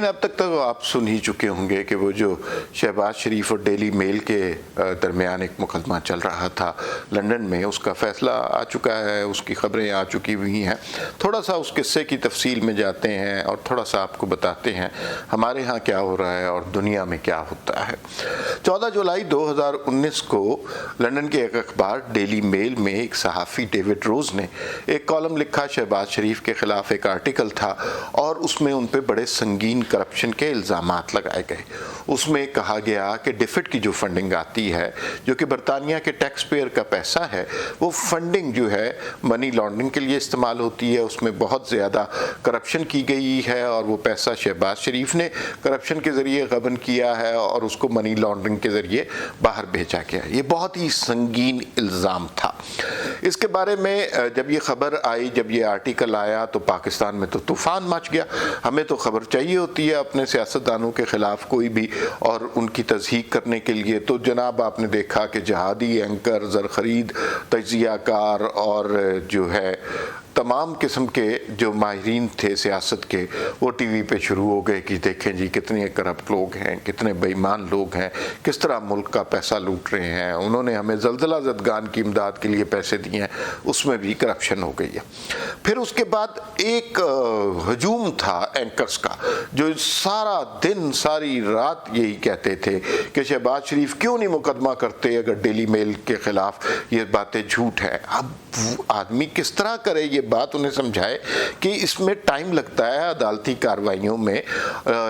سامعین اب تک تو آپ سن ہی چکے ہوں گے کہ وہ جو شہباز شریف اور ڈیلی میل کے درمیان ایک مقدمہ چل رہا تھا لندن میں، اس کا فیصلہ آ چکا ہے، اس کی خبریں آ چکی ہوئی ہیں۔ تھوڑا سا اس قصے کی تفصیل میں جاتے ہیں اور تھوڑا سا آپ کو بتاتے ہیں ہمارے ہاں کیا ہو رہا ہے اور دنیا میں کیا ہوتا ہے۔ 14 جولائی 2019 کو لندن کے ایک اخبار ڈیلی میل میں ایک صحافی ڈیوڈ روز نے ایک کالم لکھا، شہباز شریف کے خلاف ایک آرٹیکل تھا اور اس میں ان پہ بڑے سنگین کرپشن کے الزامات لگائے گئے۔ اس میں کہا گیا کہ ڈیفٹ کی جو فنڈنگ آتی ہے، جو کہ برطانیہ کے ٹیکس پیئر کا پیسہ ہے، وہ فنڈنگ جو ہے منی لانڈرنگ کے لیے استعمال ہوتی ہے، اس میں بہت زیادہ کرپشن کی گئی ہے اور وہ پیسہ شہباز شریف نے کرپشن کے ذریعے غبن کیا ہے اور اس کو منی لانڈرنگ کے ذریعے باہر بھیجا گیا۔ یہ بہت ہی سنگین الزام تھا۔ اس کے بارے میں جب یہ خبر آئی، جب یہ آرٹیکل آیا تو پاکستان میں تو طوفان مچ گیا۔ ہمیں تو خبر چاہیے ہوتی ہے اپنے سیاستدانوں کے خلاف کوئی بھی اور ان کی تصحیح کرنے کے لیے، تو جناب آپ نے دیکھا کہ جہادی اینکر، زرخرید، تجزیہ کار اور جو ہے تمام قسم کے جو ماہرین تھے سیاست کے، وہ ٹی وی پہ شروع ہو گئے کہ دیکھیں جی کتنے کرپٹ لوگ ہیں، کتنے بے ایمان لوگ ہیں، کس طرح ملک کا پیسہ لوٹ رہے ہیں، انہوں نے ہمیں زلزلہ زدگان کی امداد کے لیے پیسے دیے ہیں، اس میں بھی کرپشن ہو گئی ہے۔ پھر اس کے بعد ایک ہجوم تھا اینکرز کا، جو سارا دن ساری رات یہی کہتے تھے کہ شہباز شریف کیوں نہیں مقدمہ کرتے اگر ڈیلی میل کے خلاف یہ باتیں جھوٹ ہے۔ اب آدمی کس طرح کرے یہ بات انہیں سمجھائے کہ اس میں ٹائم لگتا ہے عدالتی کارروائیوں میں،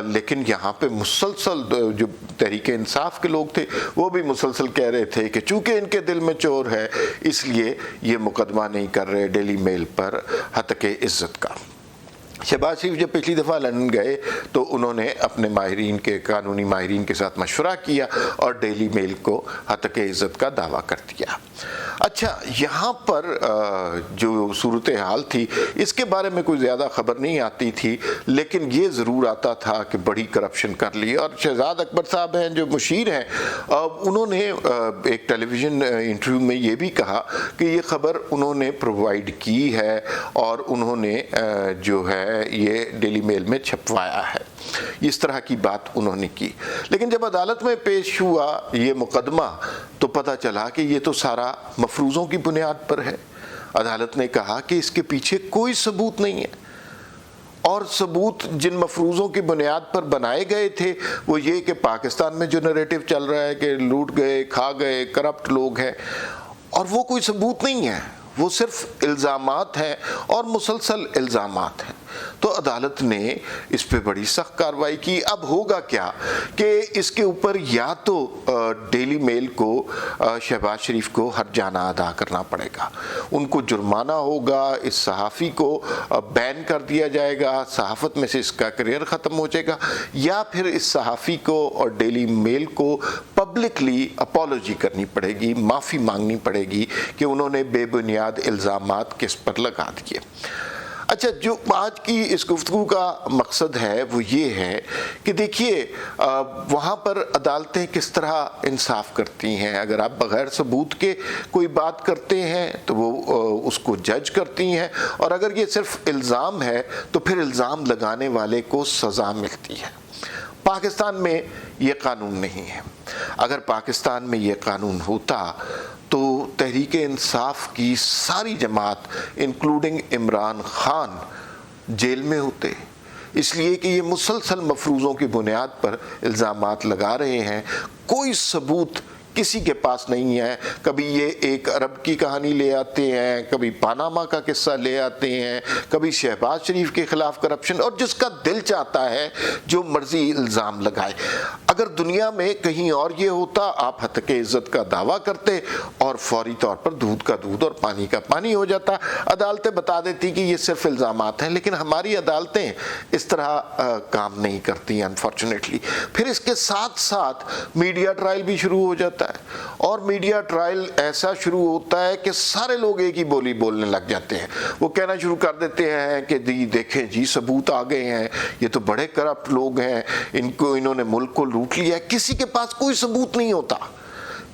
لیکن یہاں پہ مسلسل جو تحریک انصاف کے لوگ تھے وہ بھی مسلسل کہہ رہے تھے کہ چونکہ ان کے دل میں چور ہے اس لیے یہ مقدمہ نہیں کر رہے ڈیلی میل پر ہتک عزت کا۔ شہباز شریف جب پچھلی دفعہ لندن گئے تو انہوں نے اپنے ماہرین کے قانونی ماہرین کے ساتھ مشورہ کیا اور ڈیلی میل کو ہتک عزت کا دعویٰ کر دیا۔ اچھا، یہاں پر جو صورتحال تھی اس کے بارے میں کوئی زیادہ خبر نہیں آتی تھی، لیکن یہ ضرور آتا تھا کہ بڑی کرپشن کر لی۔ اور شہزاد اکبر صاحب ہیں جو مشیر ہیں، انہوں نے ایک ٹیلی ویژن انٹرویو میں یہ بھی کہا کہ یہ خبر انہوں نے پرووائڈ کی ہے اور انہوں نے جو ہے یہ ڈیلی میل میں چھپوایا ہے، اس طرح کی بات انہوں نے کی۔ لیکن جب عدالت میں پیش ہوا یہ مقدمہ تو پتہ چلا کہ یہ تو سارا مفروضوں کی بنیاد پر ہے۔ عدالت نے کہا کہ اس کے پیچھے کوئی ثبوت نہیں ہے، اور ثبوت جن مفروضوں کی بنیاد پر بنائے گئے تھے وہ یہ کہ پاکستان میں جو نریٹو چل رہا ہے کہ لوٹ گئے، کھا گئے، کرپٹ لوگ ہیں، اور وہ کوئی ثبوت نہیں ہے، وہ صرف الزامات ہیں اور مسلسل الزامات ہیں۔ تو عدالت نے اس پہ بڑی سخت کارروائی کی۔ اب ہوگا کیا کہ اس کے اوپر یا تو ڈیلی میل کو شہباز شریف کو ہرجانہ ادا کرنا پڑے گا، ان کو جرمانہ ہوگا، اس صحافی کو بین کر دیا جائے گا، صحافت میں سے اس کا کریئر ختم ہو جائے گا، یا پھر اس صحافی کو اور ڈیلی میل کو پبلکلی اپالوجی کرنی پڑے گی، معافی مانگنی پڑے گی کہ انہوں نے بے بنیاد الزامات کس پر لگا دیے۔ اچھا، جو آج کی اس گفتگو کا مقصد ہے وہ یہ ہے کہ دیکھیے وہاں پر عدالتیں کس طرح انصاف کرتی ہیں۔ اگر آپ بغیر ثبوت کے کوئی بات کرتے ہیں تو وہ اس کو جج کرتی ہیں، اور اگر یہ صرف الزام ہے تو پھر الزام لگانے والے کو سزا ملتی ہے۔ پاکستان میں یہ قانون نہیں ہے۔ اگر پاکستان میں یہ قانون ہوتا تو تحریک انصاف کی ساری جماعت انکلوڈنگ عمران خان جیل میں ہوتے، اس لیے کہ یہ مسلسل مفروضوں کی بنیاد پر الزامات لگا رہے ہیں، کوئی ثبوت کسی کے پاس نہیں ہے۔ کبھی یہ 1 ارب کی کہانی لے آتے ہیں، کبھی پاناما کا قصہ لے آتے ہیں، کبھی شہباز شریف کے خلاف کرپشن، اور جس کا دل چاہتا ہے جو مرضی الزام لگائے۔ اگر دنیا میں کہیں اور یہ ہوتا، آپ ہتک عزت کا دعویٰ کرتے اور فوری طور پر دودھ کا دودھ اور پانی کا پانی ہو جاتا، عدالتیں بتا دیتی کہ یہ صرف الزامات ہیں۔ لیکن ہماری عدالتیں اس طرح کام نہیں کرتی انفارچونیٹلی۔ پھر اس کے ساتھ ساتھ میڈیا ٹرائل بھی شروع ہو جاتا ہے، اور میڈیا ٹرائل ایسا شروع ہوتا ہے کہ سارے لوگ ایک ہی بولی بولنے لگ جاتے ہیں۔ وہ کہنا شروع کر دیتے ہیں کہ دیکھیں جی ثبوت آ گئے ہیں، یہ تو بڑے کرپٹ لوگ ہیں، انہوں نے ملک کو لوٹ لیا ہے۔ کسی کے پاس کوئی ثبوت نہیں ہوتا،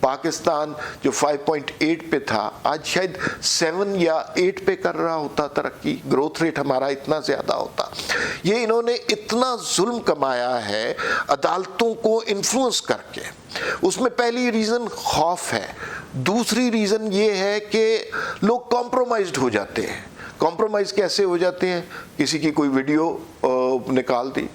پاکستان جو 5.8 پہ تھا آج شاید 7 یا 8 پہ کر رہا ہوتا ترقی، گروتھ ریٹ ہمارا اتنا زیادہ ہوتا۔ یہ انہوں نے اتنا ظلم کمایا ہے عدالتوں کو انفلوئنس کر کے۔ اس میں پہلی ریزن خوف ہے، دوسری ریزن یہ ہے کہ لوگ کمپرومائزڈ ہو جاتے ہیں۔ کمپرومائز کیسے ہو جاتے ہیں؟ کسی کی کوئی ویڈیو نکال دی،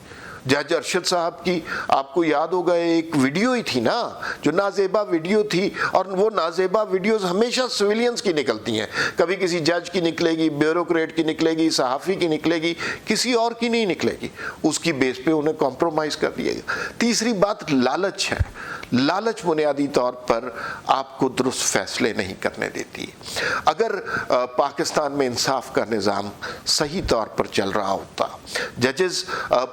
جج ارشد صاحب کی آپ کو یاد ہوگا ایک ویڈیو ہی تھی نا جو نازیبا ویڈیو تھی، اور وہ نازیبا ویڈیوز ہمیشہ سویلینز کی نکلتی ہیں، کبھی کسی جج کی نکلے گی، بیوروکریٹ کی نکلے گی، صحافی کی نکلے گی، کسی اور کی نہیں نکلے گی۔ اس کی بیس پہ انہیں کمپرومائز کر دیا گیا۔ تیسری بات لالچ ہے۔ لالچ بنیادی طور پر آپ کو درست فیصلے نہیں کرنے دیتی۔ اگر پاکستان میں انصاف کا نظام صحیح طور پر چل رہا ہوتا، ججز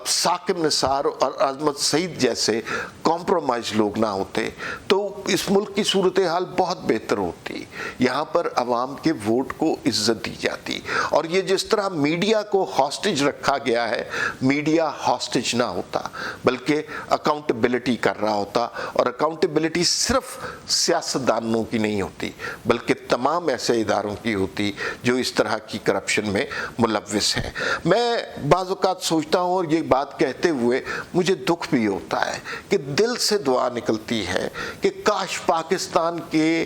ثاقب نثار اور عظمت سعید جیسے کمپرومائز لوگ نہ ہوتے، تو اس ملک کی صورتحال بہت بہتر ہوتی۔ یہاں پر عوام کے ووٹ کو عزت دی جاتی، اور یہ جس طرح میڈیا کو ہاسٹیج رکھا گیا ہے، میڈیا ہاسٹیج نہ ہوتا بلکہ اکاؤنٹیبلٹی کر رہا ہوتا، اور اکاؤنٹیبلٹی صرف سیاستدانوں کی نہیں ہوتی بلکہ تمام ایسے اداروں کی ہوتی جو اس طرح کی کرپشن میں ملوث ہیں۔ میں بعض اوقات سوچتا ہوں، اور یہ بات کہتے ہوئے مجھے دکھ بھی ہوتا ہے کہ دل سے دعا نکلتی ہے کہ کاش پاکستان کے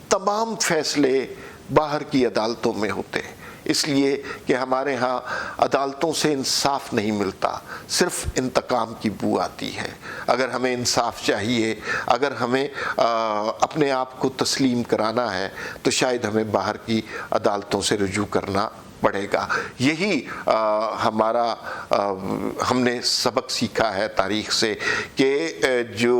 تمام فیصلے باہر کی عدالتوں میں ہوتے، اس لیے کہ ہمارے ہاں عدالتوں سے انصاف نہیں ملتا، صرف انتقام کی بو آتی ہے۔ اگر ہمیں انصاف چاہیے، اگر ہمیں اپنے آپ کو تسلیم کرانا ہے، تو شاید ہمیں باہر کی عدالتوں سے رجوع کرنا پڑے گا۔ یہی ہمارا ہم نے سبق سیکھا ہے تاریخ سے کہ جو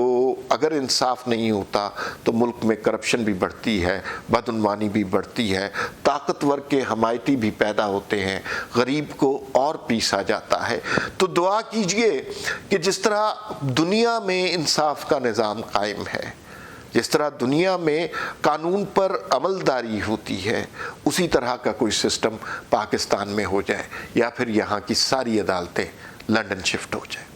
اگر انصاف نہیں ہوتا تو ملک میں کرپشن بھی بڑھتی ہے، بدعنوانی بھی بڑھتی ہے، طاقتور کے حمایتی بھی پیدا ہوتے ہیں، غریب کو اور پیسا جاتا ہے۔ تو دعا کیجئے کہ جس طرح دنیا میں انصاف کا نظام قائم ہے، جس طرح دنیا میں قانون پر عملداری ہوتی ہے، اسی طرح کا کوئی سسٹم پاکستان میں ہو جائے، یا پھر یہاں کی ساری عدالتیں لندن شفٹ ہو جائیں۔